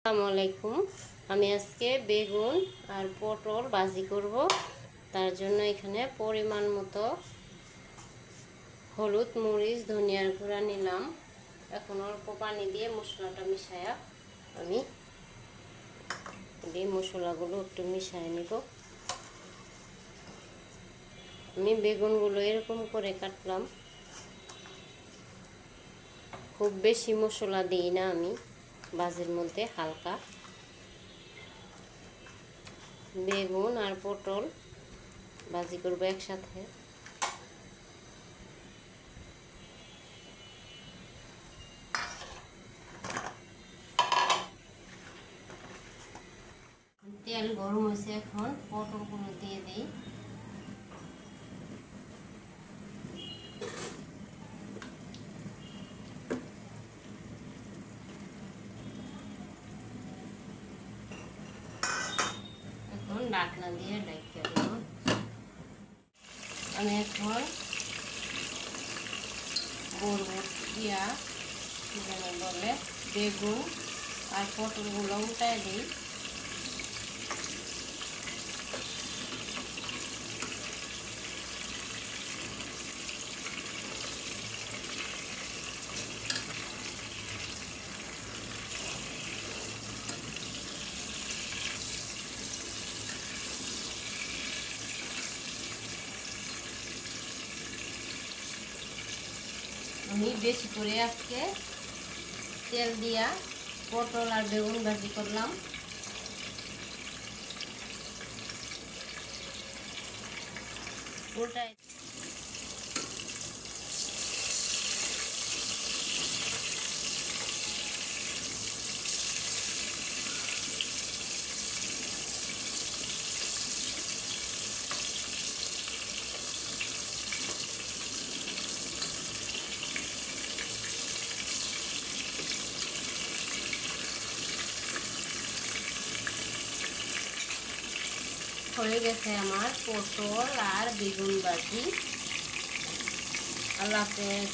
আসসালামু আলাইকুম। আমি আজকে বেগুন আর পটল ভাজি করব। তার জন্য এখানে পরিমাণ মতো হলুদ, মরিচ, ধনিয়ার গুঁড়া নিলাম। এখন অল্প পানি দিয়ে মশলাটা মিশায়া আমি এই মশলাগুলো একটু মিশিয়ে নিব। আমি বেগুনগুলো এরকম করে কাটলাম। খুব বেশি মশলা দিই না আমি ভাজির মধ্যে, হালকা। বেগুন আর পটল ভাজি করবো একসাথে। তেল গরম হয়েছে, এখন পটলগুলো দিয়ে দিই। এখন ঢাকনা দিয়ে ঢেকে দেব। আমি এখন বরবটিয়া যেন বলে বেগুন আর পটলগুলো উল্টায় দিই। আমি বেশি করে আজকে তেল দিয়া পটল আর বেগুন ভাজি করলাম। উল্টায় হয়ে গেছে আমার পটল আর বেগুন ভাজি। আল্লাহ হাফেজ।